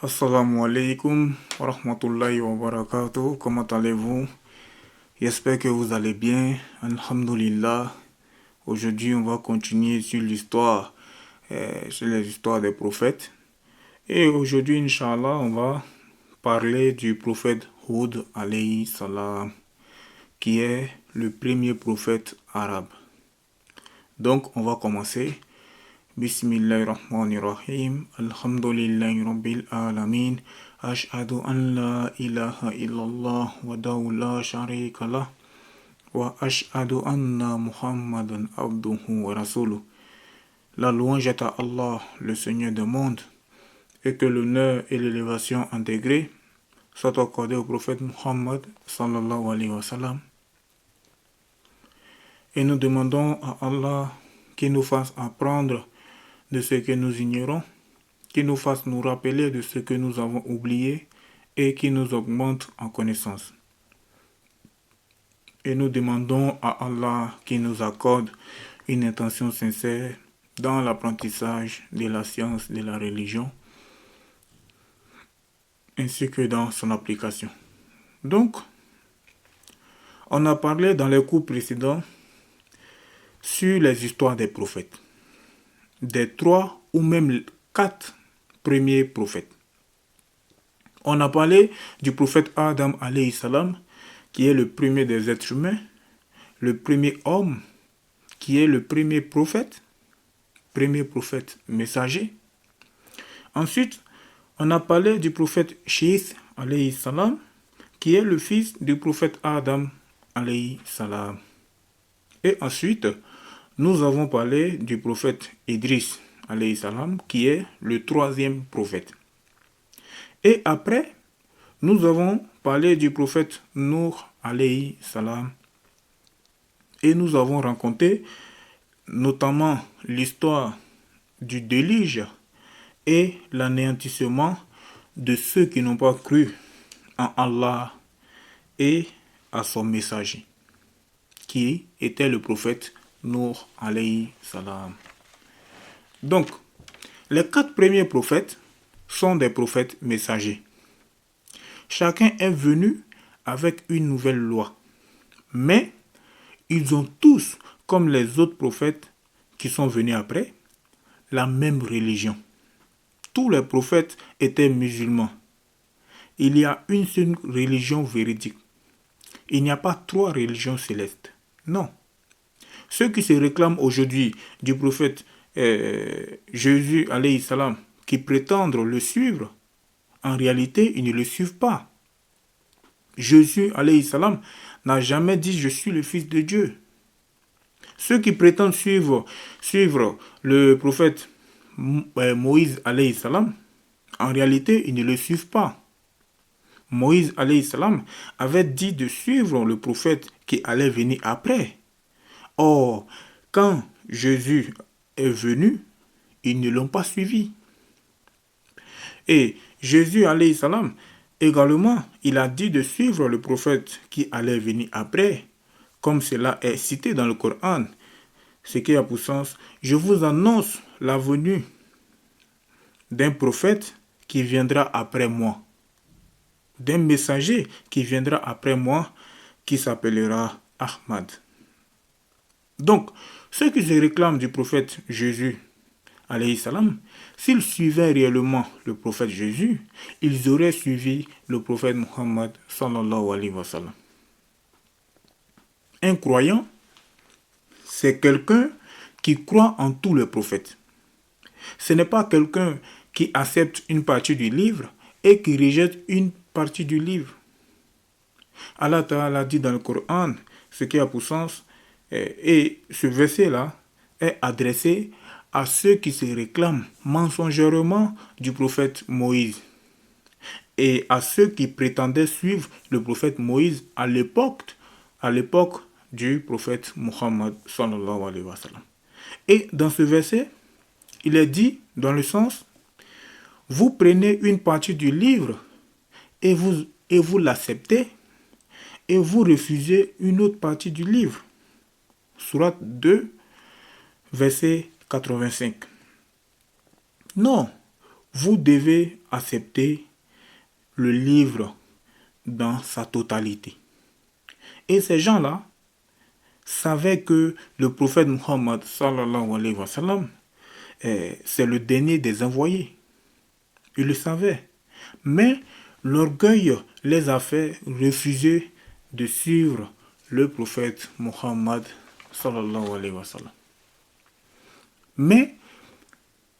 Assalamu alaikum wa rahmatullahi wa barakatuh. Comment allez-vous? J'espère que vous allez bien. Alhamdulillah. Aujourd'hui, on va continuer sur les histoires des prophètes. Et aujourd'hui, Inch'Allah, on va parler du prophète Hud alayhi salam, qui est le premier prophète arabe. Donc, on va commencer. Bismillahirrahmanirrahim. Alhamdulillahi rabbil alamin. Ashhadu an la ilaha illallah wa la sharika lah. Wa ashhadu anna Muhammadan abduhu wa rasuluh. La louange est à Allah, le Seigneur du monde, et que l'honneur et l'élévation intégrée soient accordés au prophète Muhammad sallallahu alayhi wa sallam. Et nous demandons à Allah qu'il nous fasse apprendre de ce que nous ignorons, qu'il nous fasse nous rappeler de ce que nous avons oublié et qu'il nous augmente en connaissance. Et nous demandons à Allah qu'il nous accorde une intention sincère dans l'apprentissage de la science de la religion ainsi que dans son application. Donc, on a parlé dans les cours précédents sur les histoires des prophètes, des 3 ou même 4 premiers prophètes. On a parlé du prophète Adam alayhi salam, qui est le premier des êtres humains, le premier homme, qui est le premier prophète messager. Ensuite, on a parlé du prophète Shith alayhi salam, qui est le fils du prophète Adam alayhi salam. Et ensuite, nous avons parlé du prophète Idris alayhi salam, qui est le 3e prophète. Et après, nous avons parlé du prophète Nuh alayhi salam. Et nous avons raconté notamment l'histoire du déluge et l'anéantissement de ceux qui n'ont pas cru en Allah et à son messager, qui était le prophète Nuh alayhi salam. Donc, les 4 premiers prophètes sont des prophètes messagers. Chacun est venu avec une nouvelle loi. Mais ils ont tous, comme les autres prophètes qui sont venus après, la même religion. Tous les prophètes étaient musulmans. Il y a une seule religion véridique. Il n'y a pas 3 religions célestes. Non. Ceux qui se réclament aujourd'hui du prophète Jésus alayhi salam, qui prétendent le suivre, en réalité, ils ne le suivent pas. Jésus alayhi salam n'a jamais dit « Je suis le fils de Dieu ». Ceux qui prétendent suivre le prophète Moïse alayhi salam, en réalité, ils ne le suivent pas. Moïse alayhi salam avait dit de suivre le prophète qui allait venir après. Or, quand Jésus est venu, ils ne l'ont pas suivi. Et Jésus alayhi salam, également, il a dit de suivre le prophète qui allait venir après, comme cela est cité dans le Coran, ce qui a pour sens, je vous annonce la venue d'un prophète qui viendra après moi, d'un messager qui viendra après moi, qui s'appellera Ahmad. Donc, ceux qui se réclament du prophète Jésus, alayhi salam, s'ils suivaient réellement le prophète Jésus, ils auraient suivi le prophète Muhammad sallallahu alayhi wa sallam. Un croyant, c'est quelqu'un qui croit en tous les prophètes. Ce n'est pas quelqu'un qui accepte une partie du livre et qui rejette une partie du livre. Allah Ta'ala dit dans le Coran, ce qui a pour sens, et ce verset-là est adressé à ceux qui se réclament mensongèrement du prophète Moïse et à ceux qui prétendaient suivre le prophète Moïse à l'époque du prophète Muhammad sallallahu alayhi wa sallam. Et dans ce verset, il est dit dans le sens, vous prenez une partie du livre et vous l'acceptez et vous refusez une autre partie du livre. Sourate 2, verset 85. Non, vous devez accepter le livre dans sa totalité. Et ces gens-là savaient que le prophète Muhammad sallallahu alayhi wa sallam, c'est le dernier des envoyés. Ils le savaient. Mais l'orgueil les a fait refuser de suivre le prophète Muhammad sallallahu alayhi wa sallam. Mais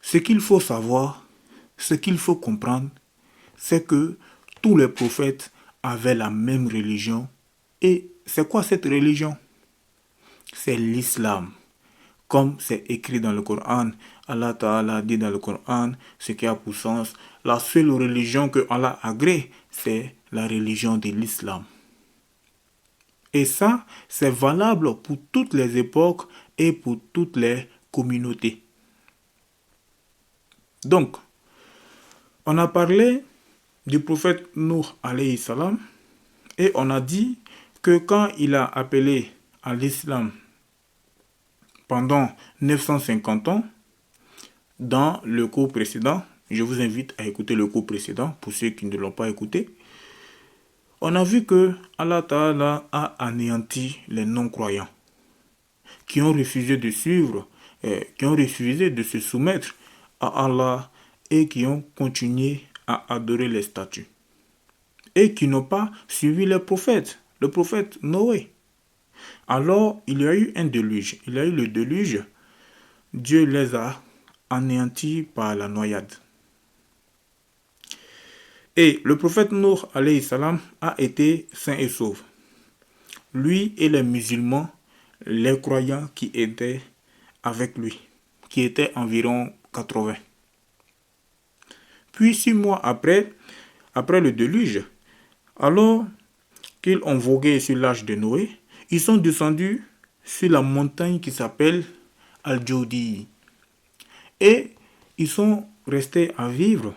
ce qu'il faut savoir, ce qu'il faut comprendre, c'est que tous les prophètes avaient la même religion. Et c'est quoi cette religion? C'est l'islam. Comme c'est écrit dans le Coran, Allah Ta'ala dit dans le Coran, ce qui a pour sens, la seule religion que Allah agrée, c'est la religion de l'islam. Et ça, c'est valable pour toutes les époques et pour toutes les communautés. Donc, on a parlé du prophète Nuh alayhi salam et on a dit que quand il a appelé à l'islam pendant 950 ans, dans le cours précédent, je vous invite à écouter le cours précédent pour ceux qui ne l'ont pas écouté, on a vu que Allah Ta'ala a anéanti les non-croyants qui ont refusé de suivre, qui ont refusé de se soumettre à Allah et qui ont continué à adorer les statues et qui n'ont pas suivi le prophète Noé. Alors, il y a eu un déluge. Il y a eu le déluge. Dieu les a anéantis par la noyade. Et le prophète Nuh alayhi salam a été sain et sauf. Lui et les musulmans, les croyants qui étaient avec lui, qui étaient environ 80. Puis 6 mois après le déluge, alors qu'ils ont vogué sur l'âge de Noé, ils sont descendus sur la montagne qui s'appelle Al-Jodi. Et ils sont restés à vivre.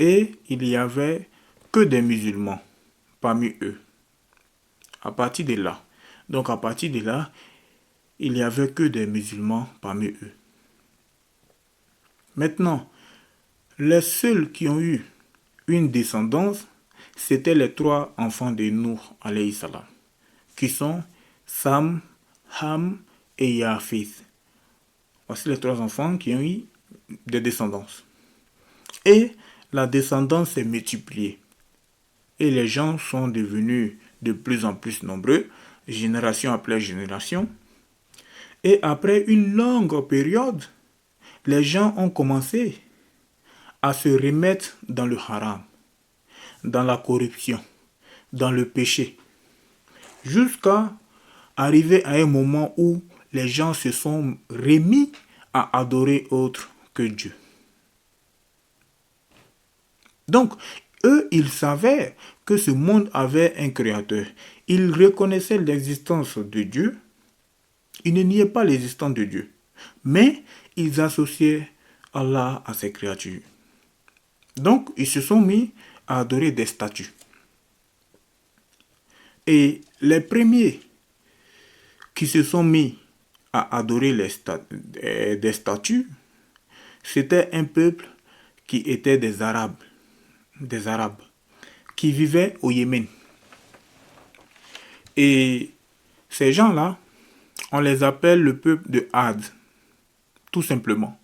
Et il n'y avait que des musulmans parmi eux. À partir de là. Donc à partir de là, il n'y avait que des musulmans parmi eux. Maintenant, les seuls qui ont eu une descendance, c'étaient les 3 enfants de Nuh alayhi salam, qui sont Sam, Ham et Yafith. Voici les 3 enfants qui ont eu des descendances. Et la descendance s'est multipliée. Et les gens sont devenus de plus en plus nombreux, génération après génération. Et après une longue période, les gens ont commencé à se remettre dans le haram, dans la corruption, dans le péché, jusqu'à arriver à un moment où les gens se sont remis à adorer autre que Dieu. Donc, eux, ils savaient que ce monde avait un créateur. Ils reconnaissaient l'existence de Dieu. Ils ne niaient pas l'existence de Dieu. Mais ils associaient Allah à ses créatures. Donc, ils se sont mis à adorer des statues. Et les premiers qui se sont mis à adorer des statues, c'était un peuple qui était des Arabes, qui vivaient au Yémen. Et ces gens-là, on les appelle le peuple de Had, tout simplement,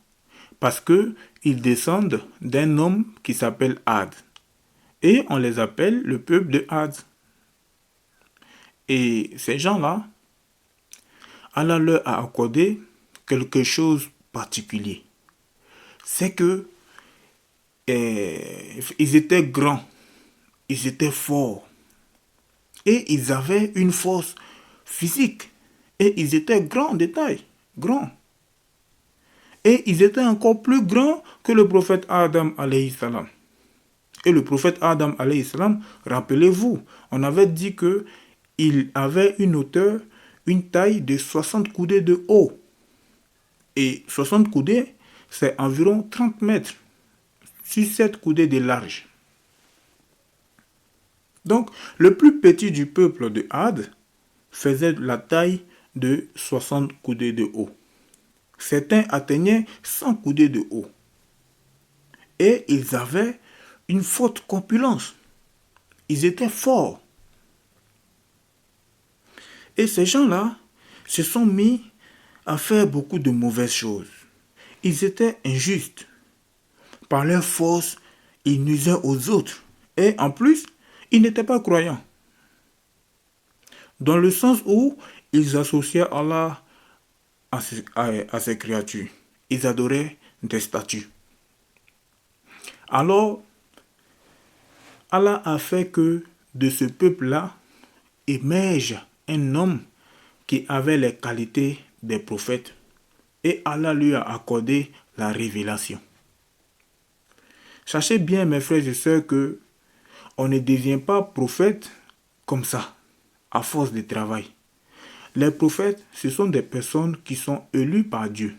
parce qu'ils descendent d'un homme qui s'appelle Had. Et on les appelle le peuple de Had. Et ces gens-là, Allah leur a accordé quelque chose de particulier. C'est que ils étaient grands, ils étaient forts, et ils avaient une force physique, et ils étaient grands de taille, grands. Et ils étaient encore plus grands que le prophète Adam alayhi salam. Et le prophète Adam alayhi salam, rappelez-vous, on avait dit que il avait une hauteur, une taille de 60 coudées de haut. Et 60 coudées, c'est environ 30 mètres, sur 7 coudées de large. Donc, le plus petit du peuple de Had faisait la taille de 60 coudées de haut. Certains atteignaient 100 coudées de haut. et ils avaient une forte corpulence. Ils étaient forts. Et ces gens-là se sont mis à faire beaucoup de mauvaises choses. Ils étaient injustes. Par leur force, ils nuisaient aux autres. Et en plus, ils n'étaient pas croyants. Dans le sens où ils associaient Allah à ces créatures. Ils adoraient des statues. Alors, Allah a fait que de ce peuple-là émerge un homme qui avait les qualités des prophètes et Allah lui a accordé la révélation. Sachez bien, mes frères et sœurs, que on ne devient pas prophète comme ça, à force de travail. Les prophètes, ce sont des personnes qui sont élues par Dieu.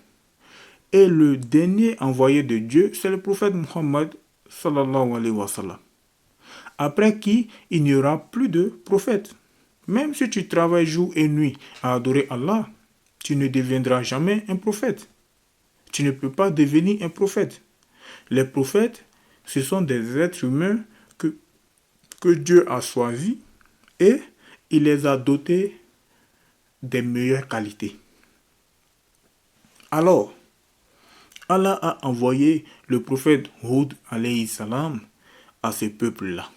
Et le dernier envoyé de Dieu, c'est le prophète Muhammad sallallahu alayhi wa sallam. Après qui, il n'y aura plus de prophètes. Même si tu travailles jour et nuit à adorer Allah, tu ne deviendras jamais un prophète. Tu ne peux pas devenir un prophète. Les prophètes, ce sont des êtres humains que Dieu a choisis et il les a dotés des meilleures qualités. Alors, Allah a envoyé le prophète Hud alayhi salam à ce peuple-là.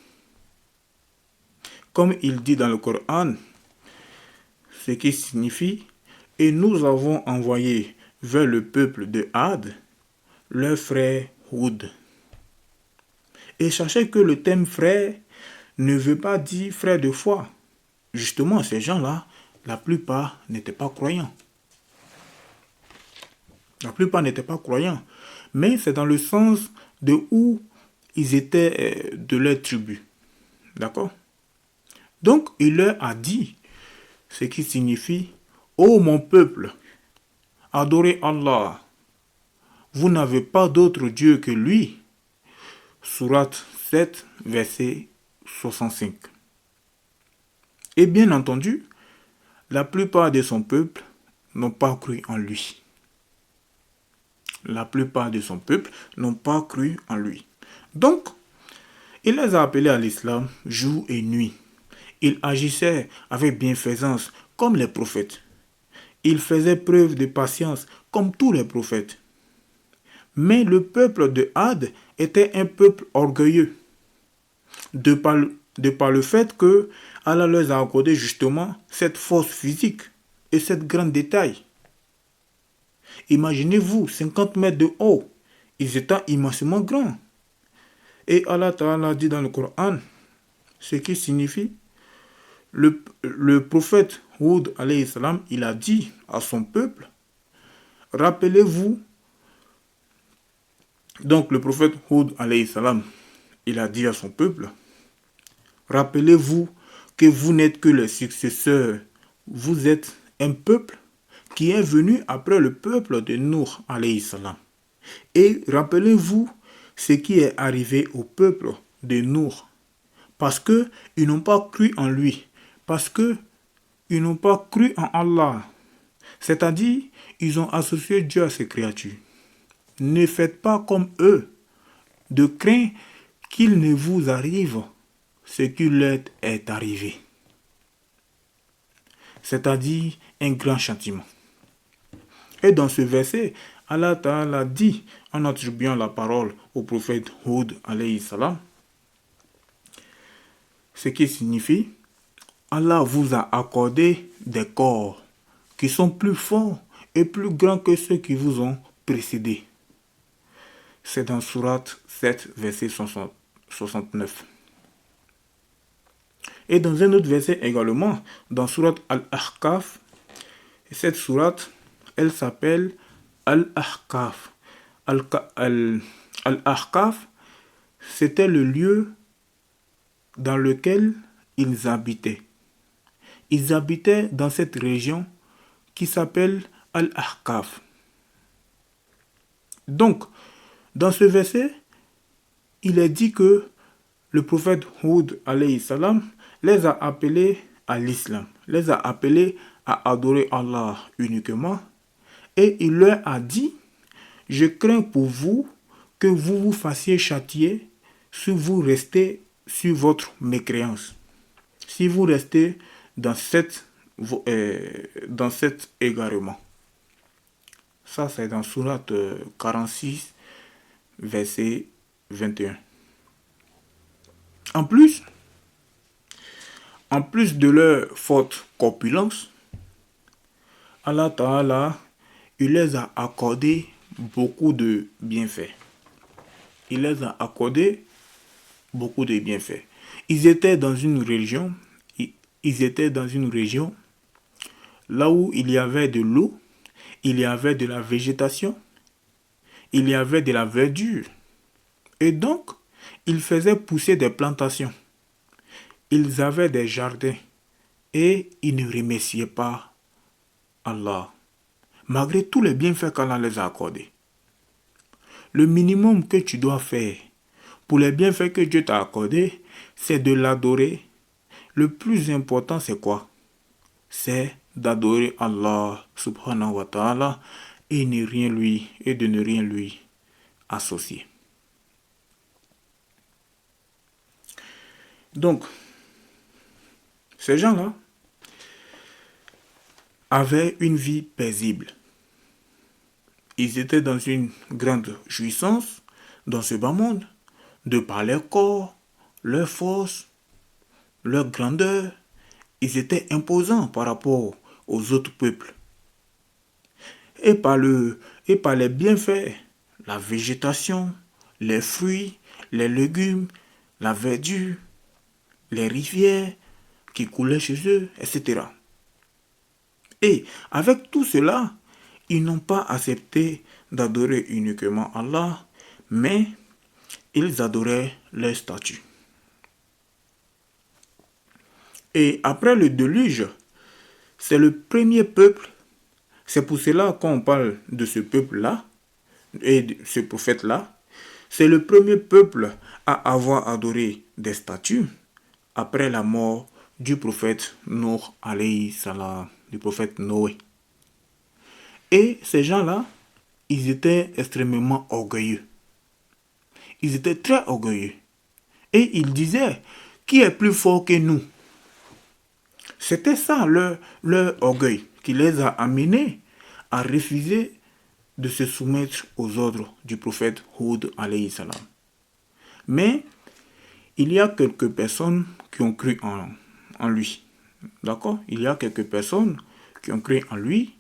Comme il dit dans le Coran, ce qui signifie « Et nous avons envoyé vers le peuple de Had leur frère Hud ». Et sachez que le terme frère ne veut pas dire frère de foi. Justement, ces gens-là, la plupart n'étaient pas croyants. La plupart n'étaient pas croyants. Mais c'est dans le sens de où ils étaient de leur tribu. D'accord? Donc, il leur a dit, ce qui signifie « Ô mon peuple, adorez Allah. Vous n'avez pas d'autre Dieu que lui. » Sourate 7, verset 65. Et bien entendu, la plupart de son peuple n'ont pas cru en lui. La plupart de son peuple n'ont pas cru en lui. Donc, il les a appelés à l'islam jour et nuit. Il agissait avec bienfaisance comme les prophètes. Il faisait preuve de patience comme tous les prophètes. Mais le peuple de Had était un peuple orgueilleux. De par le fait que Allah leur a accordé justement cette force physique et cette grande détail. Imaginez-vous, 50 mètres de haut. Ils étaient immensément grands. Et Allah Ta'ala dit dans le Coran, ce qui signifie, le prophète Hud alayhi salam, il a dit à son peuple, rappelez-vous, donc le prophète Hud alayhi salam, il a dit à son peuple, rappelez-vous que vous n'êtes que les successeurs, vous êtes un peuple qui est venu après le peuple de Nuh alayhi salam. Et rappelez-vous ce qui est arrivé au peuple de Nuh, parce qu'ils n'ont pas cru en lui, parce qu'ils n'ont pas cru en Allah. C'est-à-dire, ils ont associé Dieu à ses créatures. Ne faites pas comme eux, de crainte qu'il ne vous arrive ce qui leur est arrivé. C'est-à-dire un grand châtiment. Et dans ce verset, Allah Ta'ala dit, en attribuant la parole au prophète Hud alayhi salam, ce qui signifie, Allah vous a accordé des corps qui sont plus forts et plus grands que ceux qui vous ont précédés. C'est dans Sourate 7, verset 69. Et dans un autre verset également, dans Sourate Al-Ahqaf, cette sourate, elle s'appelle Al-Ahqaf. Al-Ahqaf, c'était le lieu dans lequel ils habitaient. Ils habitaient dans cette région qui s'appelle Al-Ahqaf. Donc, dans ce verset, il est dit que le prophète Hud alayhi salam les a appelés à l'islam, les a appelés à adorer Allah uniquement, et il leur a dit, je crains pour vous que vous vous fassiez châtier si vous restez sur votre mécréance. Si vous restez dans cet égarement. Ça, c'est dans Sourate 46, verset 21. En plus de leur forte corpulence, Allah Ta'ala, il les a accordé beaucoup de bienfaits. Il les a accordé beaucoup de bienfaits. Ils étaient dans une région là où il y avait de l'eau, il y avait de la végétation, il y avait de la verdure. Et donc, ils faisaient pousser des plantations. Ils avaient des jardins et ils ne remerciaient pas Allah, malgré tous les bienfaits qu'Allah les a accordés. Le minimum que tu dois faire pour les bienfaits que Dieu t'a accordés, c'est de l'adorer. Le plus important, c'est quoi? C'est d'adorer Allah subhanahu wa ta'ala et de ne rien lui associer. Donc, ces gens-là avaient une vie paisible. Ils étaient dans une grande jouissance dans ce bas monde, de par leur corps, leur force, leur grandeur. Ils étaient imposants par rapport aux autres peuples. Et par les bienfaits, la végétation, les fruits, les légumes, la verdure, les rivières qui coulaient chez eux, etc. Et avec tout cela, ils n'ont pas accepté d'adorer uniquement Allah, mais ils adoraient leur statut. Et après le déluge, c'est le premier peuple. C'est pour cela qu'on parle de ce peuple-là et de ce prophète-là. C'est le premier peuple à avoir adoré des statues après la mort du prophète Nuh alayhi salam, du prophète Noé. Et ces gens-là, ils étaient extrêmement orgueilleux. Ils étaient très orgueilleux. Et ils disaient, qui est plus fort que nous? C'était ça leur orgueil qui les a amenés à refuser de se soumettre aux ordres du prophète Hud alayhi salam. Mais il y a quelques personnes qui ont cru en lui. D'accord? Il y a quelques personnes qui ont cru en lui,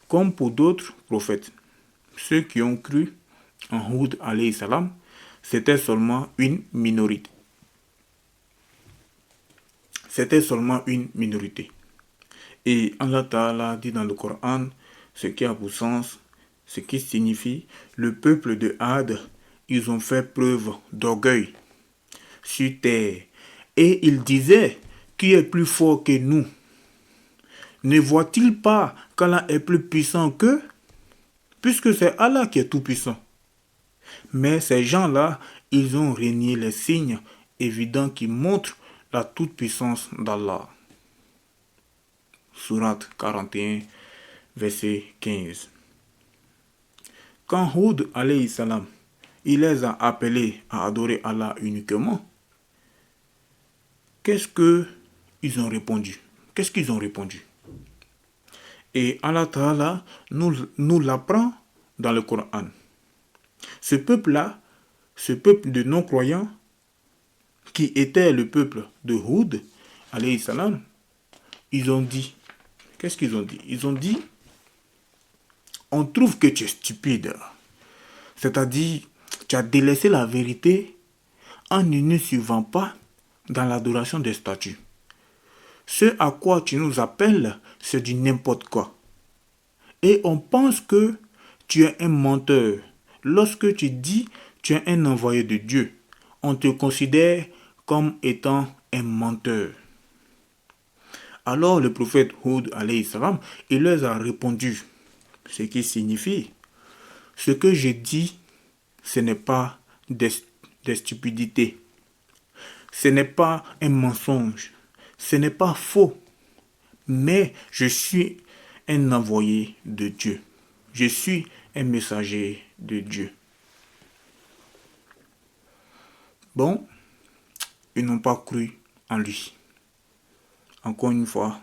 comme pour d'autres prophètes. Ceux qui ont cru en Hud alayhi salam, c'était seulement une minorité. C'était seulement une minorité. Et Allah Ta'ala dit dans le Coran, ce qui a pour sens, ce qui signifie, le peuple de Had, ils ont fait preuve d'orgueil sur terre. Et ils disaient, qui est plus fort que nous? Ne voit-il pas qu'Allah est plus puissant qu'eux? Puisque c'est Allah qui est tout puissant. Mais ces gens-là, ils ont renié les signes évidents qui montrent la toute-puissance d'Allah. Sourate 41, verset 15. Quand Hud alayhi salam, il les a appelés à adorer Allah uniquement, qu'est-ce qu'ils ont répondu? Qu'est-ce qu'ils ont répondu? Et Allah Ta'ala nous l'apprend dans le Coran. Ce peuple-là, ce peuple de non-croyants, qui était le peuple de Hud, alayhi salam, ils ont dit, qu'est-ce qu'ils ont dit? Ils ont dit, on trouve que tu es stupide. C'est-à-dire, tu as délaissé la vérité en ne nous suivant pas dans l'adoration des statues. Ce à quoi tu nous appelles, c'est du n'importe quoi. Et on pense que tu es un menteur. Lorsque tu dis tu es un envoyé de Dieu, on te considère comme étant un menteur. Alors le prophète Hud alayhi salam, il leur a répondu, ce qui signifie, ce que j'ai dit, ce n'est pas des stupidités, ce n'est pas un mensonge, ce n'est pas faux, mais je suis un envoyé de Dieu. Je suis un messager de Dieu. Bon, ils n'ont pas cru en lui. Encore une fois,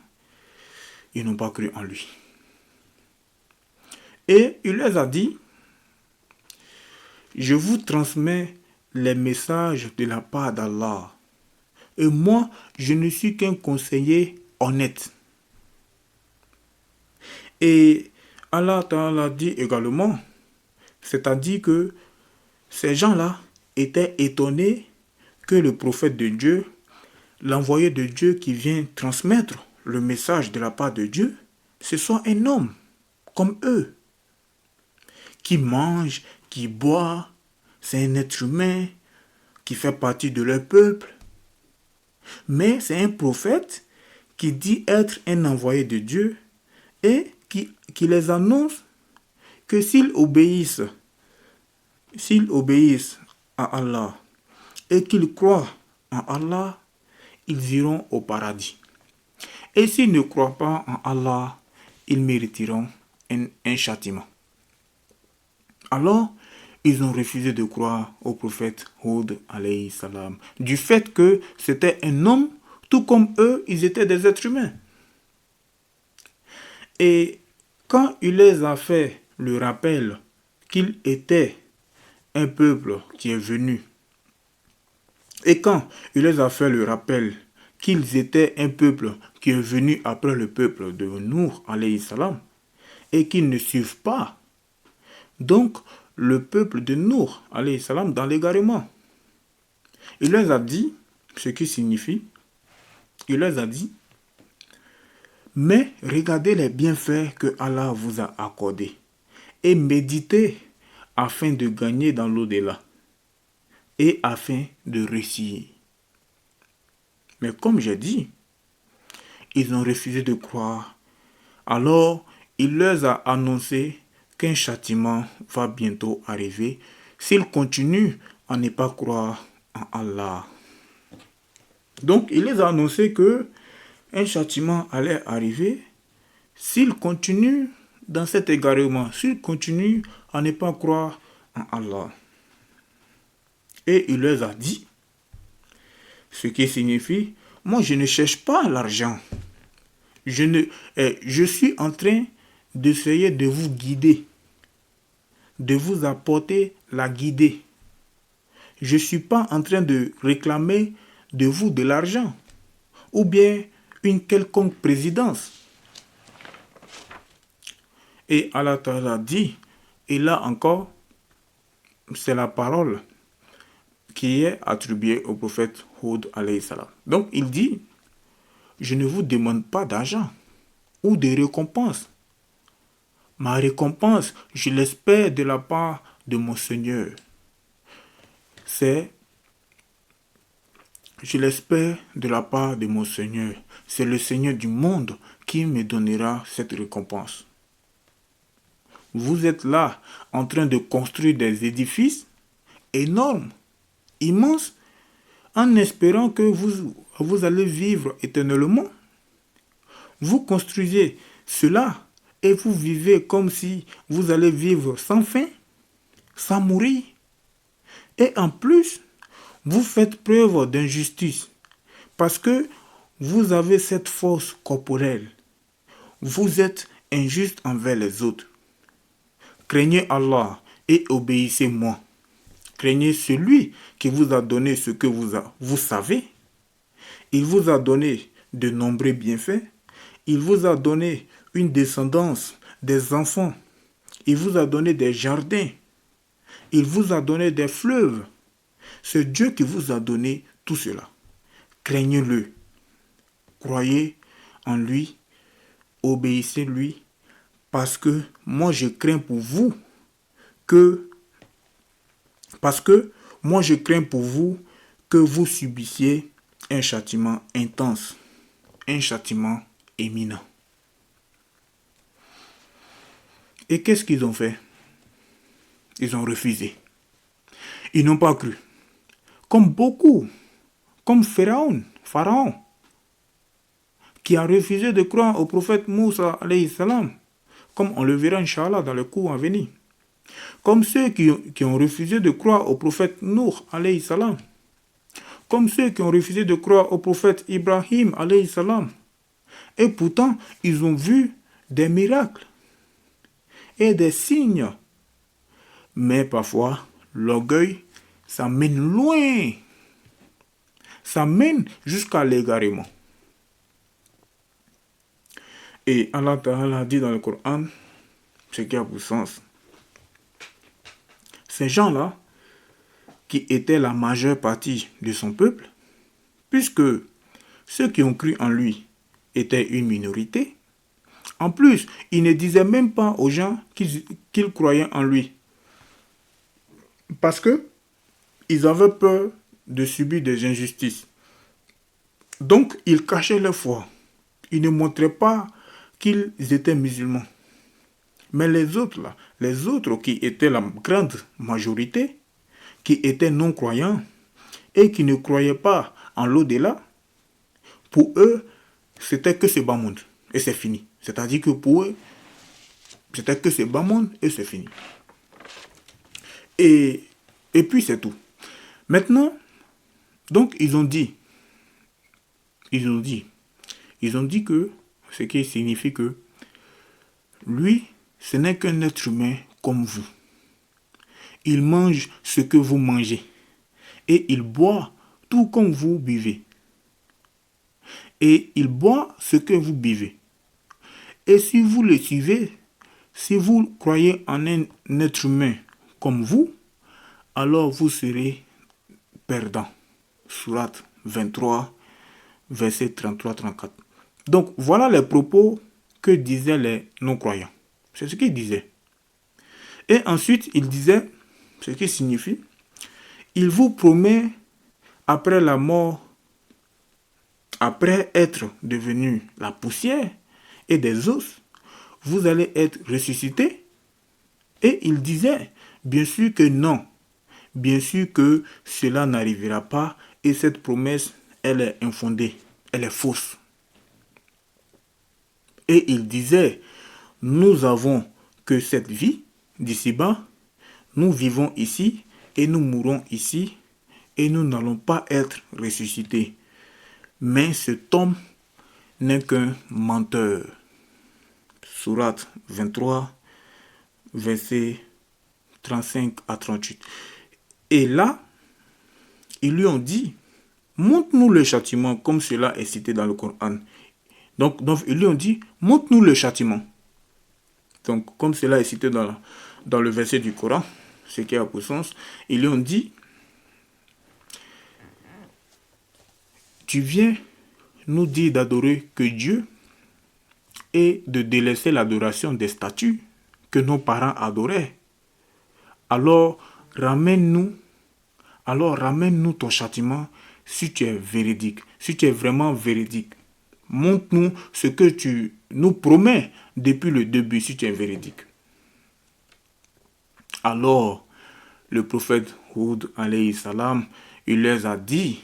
ils n'ont pas cru en lui. Et il leur a dit, je vous transmets les messages de la part d'Allah. Et moi, je ne suis qu'un conseiller honnête. Et Allah Ta'ala dit également, c'est-à-dire que ces gens-là étaient étonnés que le prophète de Dieu, l'envoyé de Dieu qui vient transmettre le message de la part de Dieu, ce soit un homme comme eux, qui mange, qui boit, c'est un être humain qui fait partie de leur peuple. Mais c'est un prophète qui dit être un envoyé de Dieu et qui les annonce que s'ils obéissent à Allah et qu'ils croient en Allah, ils iront au paradis. Et s'ils ne croient pas en Allah, ils mériteront un châtiment. Alors, ils ont refusé de croire au prophète Hud alayhi salam, du fait que c'était un homme, tout comme eux, ils étaient des êtres humains. Et quand il les a fait le rappel qu'il était un peuple qui est venu, et quand il les a fait le rappel qu'ils étaient un peuple qui est venu après le peuple de Nuh alayhi salam, et qu'ils ne suivent pas, donc, le peuple de Nuh, alayhi salam, dans l'égarement. Il leur a dit, ce qui signifie, il leur a dit, mais regardez les bienfaits que Allah vous a accordés et méditez afin de gagner dans l'au-delà et afin de réussir. Mais comme j'ai dit, ils ont refusé de croire. Alors, il leur a annoncé qu'un châtiment va bientôt arriver s'ils continuent à ne pas croire en Allah. Donc, il les a annoncé que un châtiment allait arriver s'ils continuent dans cet égarement, s'ils continuent à ne pas croire en Allah. Et il leur a dit, ce qui signifie, moi je ne cherche pas l'argent. Je suis en train d'essayer de vous guider, de vous apporter la guidée. Je ne suis pas en train de réclamer de vous de l'argent ou bien une quelconque présidence. Et Allah Ta'ala dit, et là encore, c'est la parole qui est attribuée au prophète Hud alayhi salam. Donc il dit, je ne vous demande pas d'argent ou de récompense. Ma récompense, je l'espère de la part de mon Seigneur. Je l'espère de la part de mon Seigneur. C'est le Seigneur du monde qui me donnera cette récompense. Vous êtes là en train de construire des édifices énormes, immenses, en espérant que vous allez vivre éternellement. Vous construisez cela et vous vivez comme si vous allez vivre sans fin, sans mourir. Et en plus, vous faites preuve d'injustice parce que vous avez cette force corporelle. Vous êtes injuste envers les autres. Craignez Allah et obéissez-moi. Craignez celui qui vous a donné ce que vous savez. Il vous a donné de nombreux bienfaits. Il vous a donné une descendance, des enfants. Il vous a donné des jardins. Il vous a donné des fleuves. C'est Dieu qui vous a donné tout cela. Craignez-le. Croyez en lui. Obéissez-lui. Parce que moi je crains pour vous que vous subissiez un châtiment intense, un châtiment éminent. Et qu'est-ce qu'ils ont fait? Ils ont refusé. Ils n'ont pas cru. Comme beaucoup, comme Pharaon, qui a refusé de croire au prophète Moussa alayhi salam, comme on le verra Inch'Allah dans le cours à venir. Comme ceux qui ont refusé de croire au prophète Nuh alayhi salam. comme ceux qui ont refusé de croire au prophète Ibrahim alayhi salam. Et pourtant, ils ont vu des miracles et des signes. Mais parfois, l'orgueil, ça mène loin. Ça mène jusqu'à l'égarement. Et Allah Ta'ala dit dans le Coran, ce qui a pour sens. Ces gens-là, qui étaient la majeure partie de son peuple, puisque ceux qui ont cru en lui étaient une minorité, en plus, il ne disait même pas aux gens qu'ils croyaient en lui. Parce que ils avaient peur de subir des injustices. Donc, ils cachaient leur foi. Ils ne montraient pas qu'ils étaient musulmans. Mais les autres, là, les autres qui étaient la grande majorité, qui étaient non-croyants et qui ne croyaient pas en l'au-delà, pour eux, c'était que ce bas monde et c'est fini. C'est-à-dire que pour eux, c'était que ce bas monde et c'est fini. Et puis c'est tout. Maintenant, donc ils ont dit que, ce qui signifie que lui, ce n'est qu'un être humain comme vous. Il mange ce que vous mangez et il boit tout comme vous buvez. Et il boit ce que vous buvez. Et si vous le suivez, si vous croyez en un être humain comme vous, alors vous serez perdant. Sourate 23, verset 33-34. Donc voilà les propos que disaient les non-croyants. C'est ce qu'ils disaient. Et ensuite, il disait, ce qui signifie, il vous promet, après la mort, après être devenu la poussière et des os, vous allez être ressuscité. Et il disait, bien sûr que non. Bien sûr que cela n'arrivera pas et cette promesse, elle est infondée, elle est fausse. Et il disait, nous avons que cette vie d'ici-bas, nous vivons ici et nous mourrons ici et nous n'allons pas être ressuscités. Mais cet homme n'est qu'un menteur. Sourate 23, versets 35 à 38. Et là, ils lui ont dit, montre-nous le châtiment comme cela est cité dans le Coran. Donc ils lui ont dit, montre-nous le châtiment. Donc, comme cela est cité dans le verset du Coran, ce qui a pour sens, ils lui ont dit, tu viens nous dire d'adorer que Dieu et de délaisser l'adoration des statues que nos parents adoraient. Alors ramène-nous ton châtiment si tu es véridique, si tu es vraiment véridique. Montre-nous ce que tu nous promets depuis le début si tu es véridique. Alors, le prophète Hud alayhi salam, il leur a dit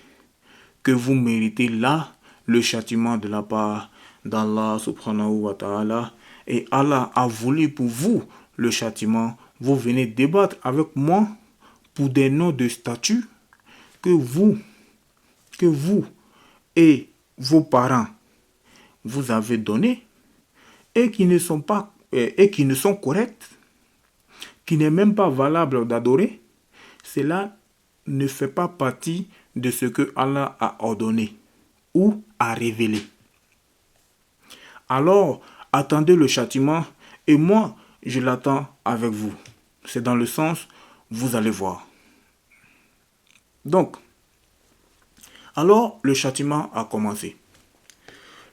que vous méritez là le châtiment de la part d'Allah subhanahu wa ta'ala et Allah a voulu pour vous le châtiment. Vous venez débattre avec moi pour des noms de statues que vous et vos parents vous avez donnés et qui ne sont pas corrects, qui n'est même pas valable d'adorer. Cela ne fait pas partie de ce que Allah a ordonné ou a révélé. Alors, attendez le châtiment et moi, je l'attends avec vous. C'est dans le sens, vous allez voir. Donc, alors le châtiment a commencé.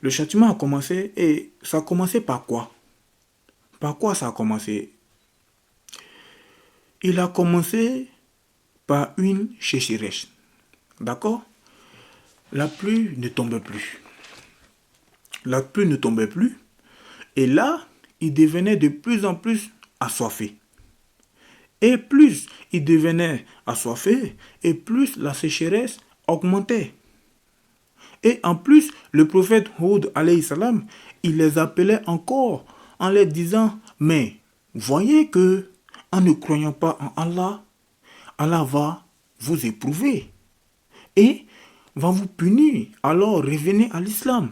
Le châtiment a commencé et ça a commencé par quoi? Par quoi ça a commencé? Il a commencé par une sécheresse. D'accord? La pluie ne tombait plus. La pluie ne tombait plus. Et là, il devenait de plus en plus assoiffé. Et plus il devenait assoiffé, et plus la sécheresse augmentait. Et en plus, le prophète Hud alayhi salam, il les appelait encore en leur disant, mais voyez que en ne croyant pas en Allah, Allah va vous éprouver. Et va vous punir. Alors revenez à l'islam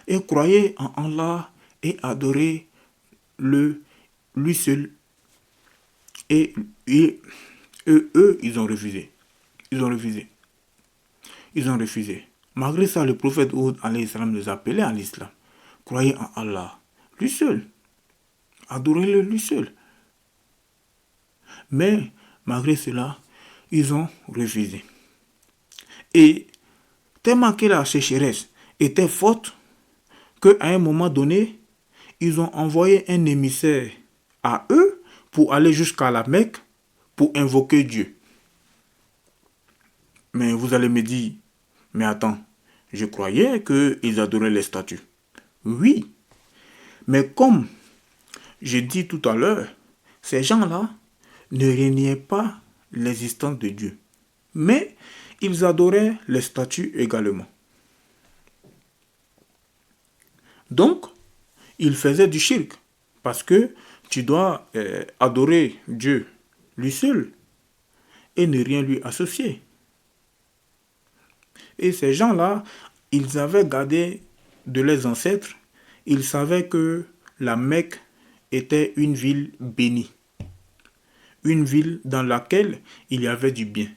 et croyez en Allah et adorez lui seul. Et eux, ils ont refusé. Ils ont refusé. Ils ont refusé. Malgré ça, le prophète Hud alayhi salam les appelait à l'islam. Croyez en Allah, lui seul. Adorez-le lui seul. Mais malgré cela, ils ont refusé. Et tellement que la sécheresse était forte qu'à un moment donné, ils ont envoyé un émissaire à eux pour aller jusqu'à la Mecque pour invoquer Dieu. Mais vous allez me dire, mais attends, je croyais qu'ils adoraient les statues. Oui, mais comme j'ai dit tout à l'heure, ces gens-là ne reniaient pas l'existence de Dieu. Mais ils adoraient les statues également. Donc, ils faisaient du shirk. Parce que tu dois adorer Dieu lui seul et ne rien lui associer. Et ces gens-là, ils avaient gardé de leurs ancêtres, ils savaient que la Mecque était une ville bénie. Une ville dans laquelle il y avait du bien.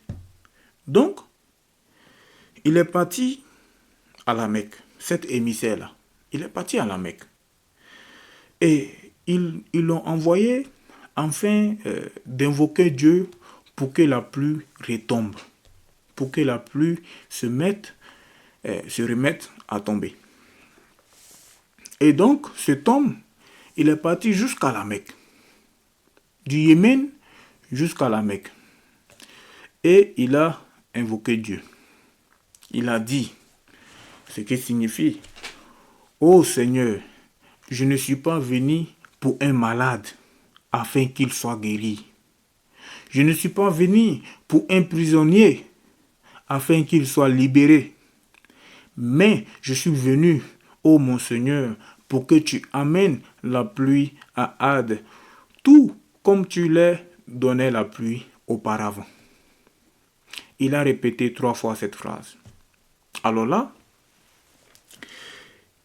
Donc, il est parti à la Mecque, cet émissaire-là. Il est parti à la Mecque. Et ils l'ont envoyé afin d'invoquer Dieu pour que la pluie retombe. Pour que la pluie se remette à tomber. Et donc, cet homme, il est parti jusqu'à la Mecque. Du Yémen jusqu'à la Mecque. Et il a invoqué Dieu. Il a dit, ce qui signifie, ô Seigneur, je ne suis pas venu pour un malade afin qu'il soit guéri. Je ne suis pas venu pour un prisonnier afin qu'il soit libéré. Mais je suis venu, ô mon Seigneur, pour que tu amènes la pluie à Ad, tout comme tu leur donnais la pluie auparavant. Il a répété 3 fois cette phrase. Alors là,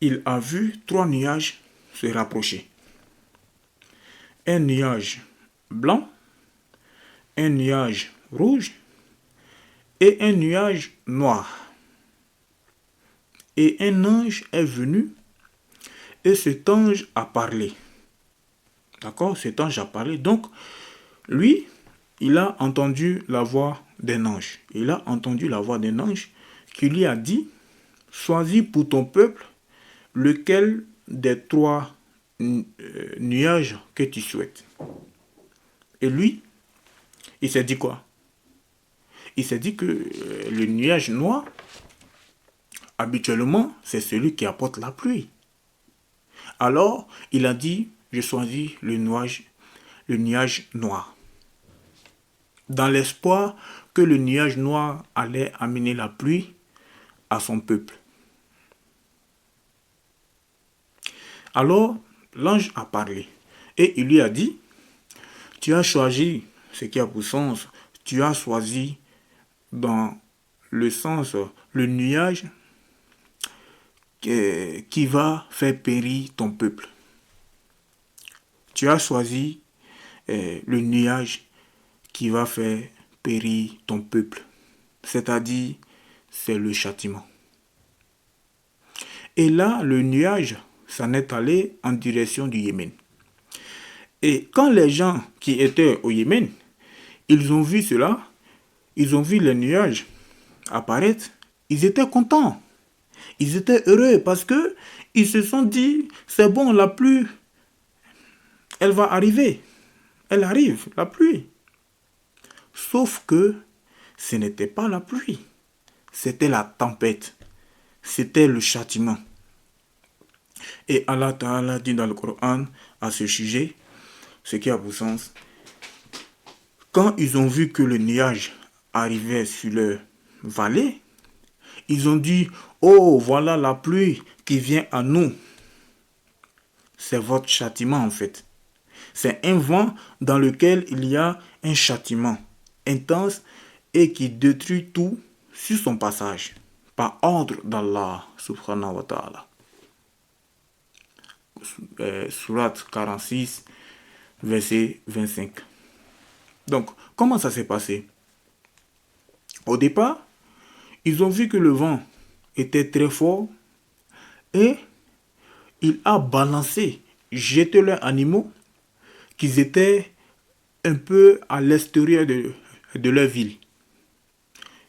il a vu 3 nuages se rapprocher. Un nuage blanc, un nuage rouge et un nuage noir. Et un ange est venu et cet ange a parlé. D'accord? Cet ange a parlé. Donc, lui, il a entendu la voix d'un ange. Il a entendu la voix d'un ange qui lui a dit, choisis pour ton peuple lequel des 3 nuages que tu souhaites. Et lui, il s'est dit quoi? Il s'est dit que le nuage noir, habituellement, c'est celui qui apporte la pluie. Alors, il a dit, je choisis le nuage noir. Dans l'espoir que le nuage noir allait amener la pluie à son peuple. Alors, l'ange a parlé et il lui a dit, tu as choisi ce qui a pour sens, tu as choisi dans le sens, le nuage qui va faire périr ton peuple. Tu as choisi le nuage qui va faire périr ton peuple. C'est-à-dire, c'est le châtiment. Et là, le nuage s'en est allé en direction du Yémen. Et quand les gens qui étaient au Yémen, ils ont vu cela, ils ont vu les nuages apparaître, ils étaient contents. Ils étaient heureux parce que ils se sont dit, c'est bon, la pluie, elle va arriver. Elle arrive, la pluie. Sauf que ce n'était pas la pluie. C'était la tempête. C'était le châtiment. Et Allah Ta'ala dit dans le Coran à ce sujet, ce qui a pour sens, quand ils ont vu que le nuage arrivait sur leur vallée, ils ont dit, oh, voilà la pluie qui vient à nous. C'est votre châtiment en fait. C'est un vent dans lequel il y a un châtiment intense et qui détruit tout sur son passage. par ordre d'Allah subhanahu wa ta'ala. Surat 46, verset 25. Donc, comment ça s'est passé? Au départ, ils ont vu que le vent était très fort et il a balancé, jeté leurs animaux qui étaient un peu à l'extérieur de leur ville.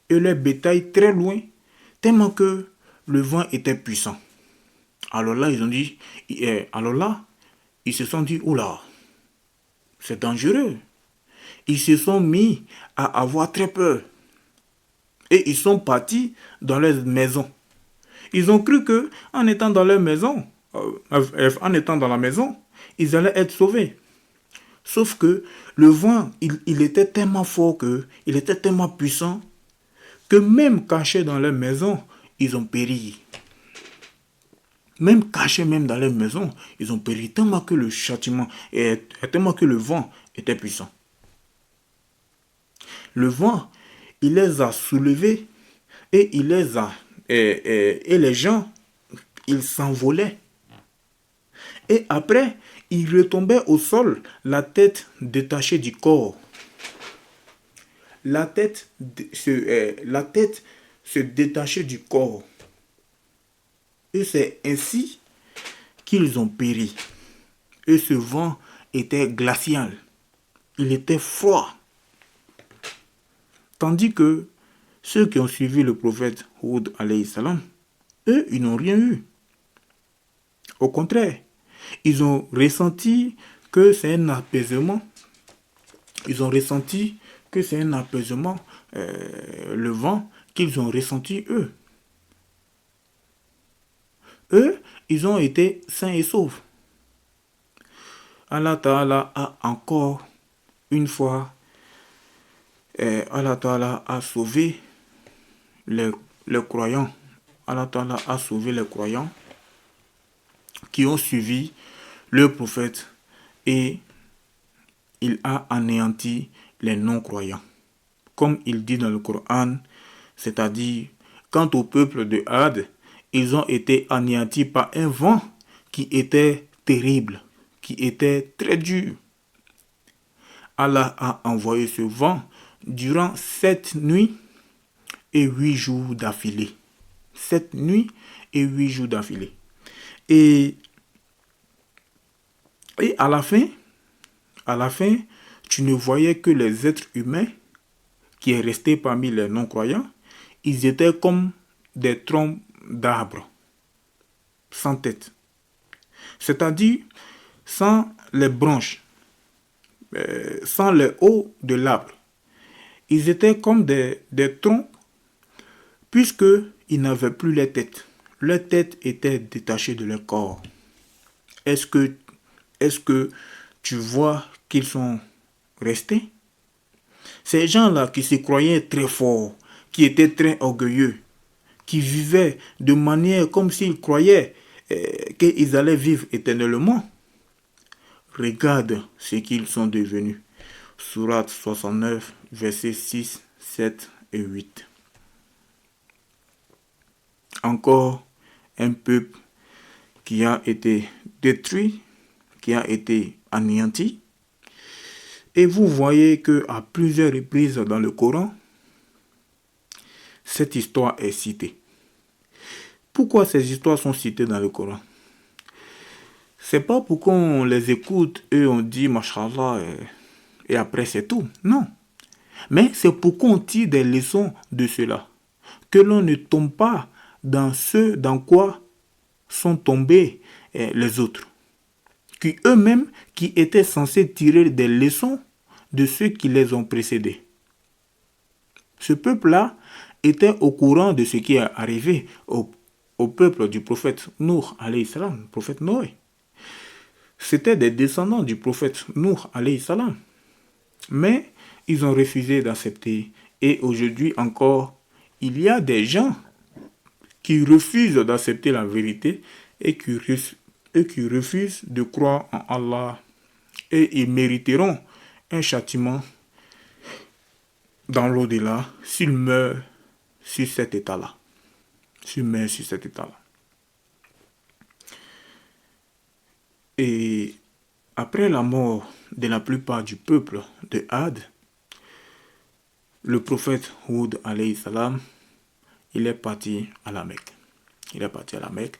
Et leur bétail très loin, tellement que le vent était puissant. Alors là, ils se sont dit, oula, c'est dangereux. Ils se sont mis à avoir très peur. Et ils sont partis dans leur maison. Ils ont cru que en étant dans leur maison, en étant dans la maison, ils allaient être sauvés. Sauf que le vent, il était tellement fort il était tellement puissant que même cachés dans leur maison, ils ont péri. Même cachés même dans leur maison, ils ont péri tellement que le châtiment, tellement que le vent était puissant. Le vent, il les a soulevés et il les a et les gens, ils s'envolaient. Et après, ils retombaient au sol, la tête détachée du corps. La tête se détachait du corps. Et c'est ainsi qu'ils ont péri. Et ce vent était glacial. Il était froid. Tandis que ceux qui ont suivi le prophète Hud alayhi salam, eux, ils n'ont rien eu. Au contraire, ils ont ressenti que c'est un apaisement. Ils ont ressenti que c'est un apaisement, le vent qu'ils ont ressenti eux. Eux, ils ont été sains et saufs. Allah Ta'ala a encore une fois, Allah Ta'ala a sauvé les croyants. Allah Ta'ala a sauvé les croyants qui ont suivi le prophète et il a anéanti les non-croyants. Comme il dit dans le Coran, c'est-à-dire, quant au peuple de Had, ils ont été anéantis par un vent qui était terrible, qui était très dur. Allah a envoyé ce vent durant 7 nuits et 8 jours d'affilée. 7 nuits et 8 jours d'affilée. Et à la fin, tu ne voyais que les êtres humains qui est resté parmi les non-croyants. Ils étaient comme des troncs d'arbres, sans tête. C'est-à-dire, sans les branches, sans le haut de l'arbre. Ils étaient comme des troncs, puisqu'ils n'avaient plus les têtes. Leurs têtes étaient détachées de leur corps. Est-ce que tu vois qu'ils sont restés? Ces gens-là qui se croyaient très forts, qui étaient très orgueilleux, qui vivaient de manière comme s'ils croyaient qu'ils allaient vivre éternellement. Regarde ce qu'ils sont devenus. Sourate 69, versets 6, 7 et 8. Encore un peuple qui a été détruit, qui a été anéanti. Et vous voyez qu'à plusieurs reprises dans le Coran, cette histoire est citée. Pourquoi ces histoires sont citées dans le Coran? C'est pas pour qu'on les écoute et on dit Mashallah et après c'est tout. Non. Mais c'est pour qu'on tire des leçons de cela. Que l'on ne tombe pas dans ce dans quoi sont tombés les autres. Qui eux-mêmes qui étaient censés tirer des leçons de ceux qui les ont précédés. Ce peuple-là était au courant de ce qui est arrivé au peuple du prophète Nuh alayhi salam, prophète Noé. C'était des descendants du prophète Nuh alayhi salam. Mais ils ont refusé d'accepter. Et aujourd'hui encore, il y a des gens qui refusent d'accepter la vérité et qui refusent de croire en Allah. Et ils mériteront un châtiment dans l'au-delà s'ils meurent sur cet état-là. submergent sur cet état-là. Et après la mort de la plupart du peuple de Had, le prophète Hud alayhi salam, il est parti à la Mecque. Il est parti à la Mecque.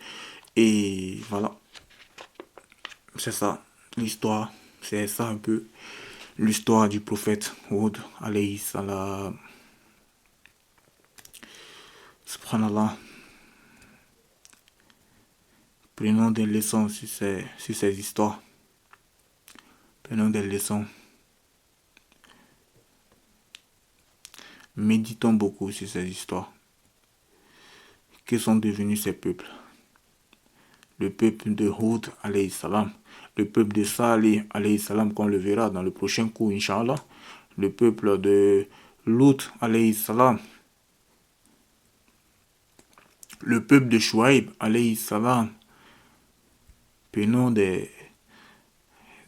Et voilà, c'est ça l'histoire. C'est ça un peu l'histoire du prophète Hud alayhi salam. Subhanallah. Prenons des leçons sur ces histoires. Prenons des leçons. Méditons beaucoup sur ces histoires. Que sont devenus ces peuples? Le peuple de Hud alayhi salam, le peuple de Salih alayhi salam, qu'on le verra dans le prochain cours, Inch'Allah, le peuple de Lut alayhi salam, le peuple de Shuaib alayhi salam. Prenons des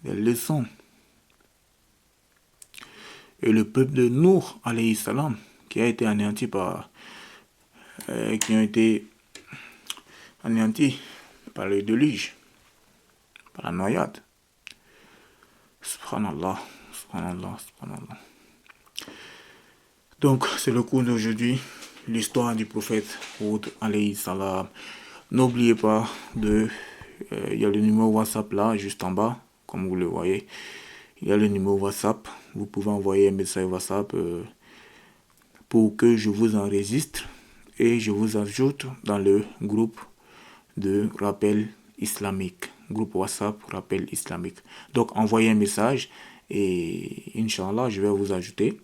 leçons. Et le peuple de Nuh alayhi salam, qui a été anéanti qui ont été anéantis par le déluge, par la noyade. Subhanallah, subhanallah, subhanallah. Donc, c'est le cours d'aujourd'hui, l'histoire du prophète Hud alayhi salam. N'oubliez pas il y a le numéro WhatsApp là, juste en bas, comme vous le voyez. Il y a le numéro WhatsApp. Vous pouvez envoyer un message WhatsApp pour que je vous enregistre et je vous ajoute dans le groupe de rappel islamique. Groupe WhatsApp rappel islamique. Donc, envoyez un message et Inch'Allah, je vais vous ajouter.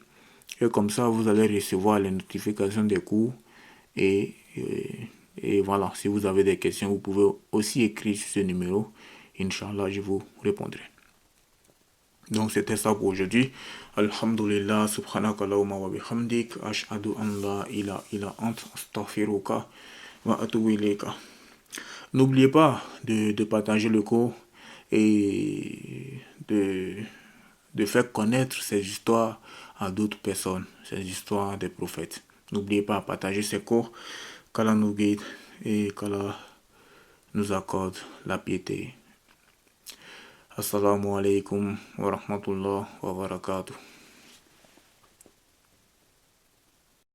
Et comme ça, vous allez recevoir les notifications des cours. Et voilà, si vous avez des questions, vous pouvez aussi écrire sur ce numéro. Inch'Allah, je vous répondrai. Donc, c'était ça pour aujourd'hui. Alhamdulillah, subhanaka Allahumma wa bihamdik, ashhadu an la ilaha illa ant, astaghfiruka wa atubu ilayka. N'oubliez pas de partager le cours et de faire connaître ces histoires à d'autres personnes, ces histoires des prophètes. N'oubliez pas de partager ces cours, qu'Allah nous guide et qu'Allah nous accorde la piété. Assalamu alaikum wa rahmatullah wa barakatuh.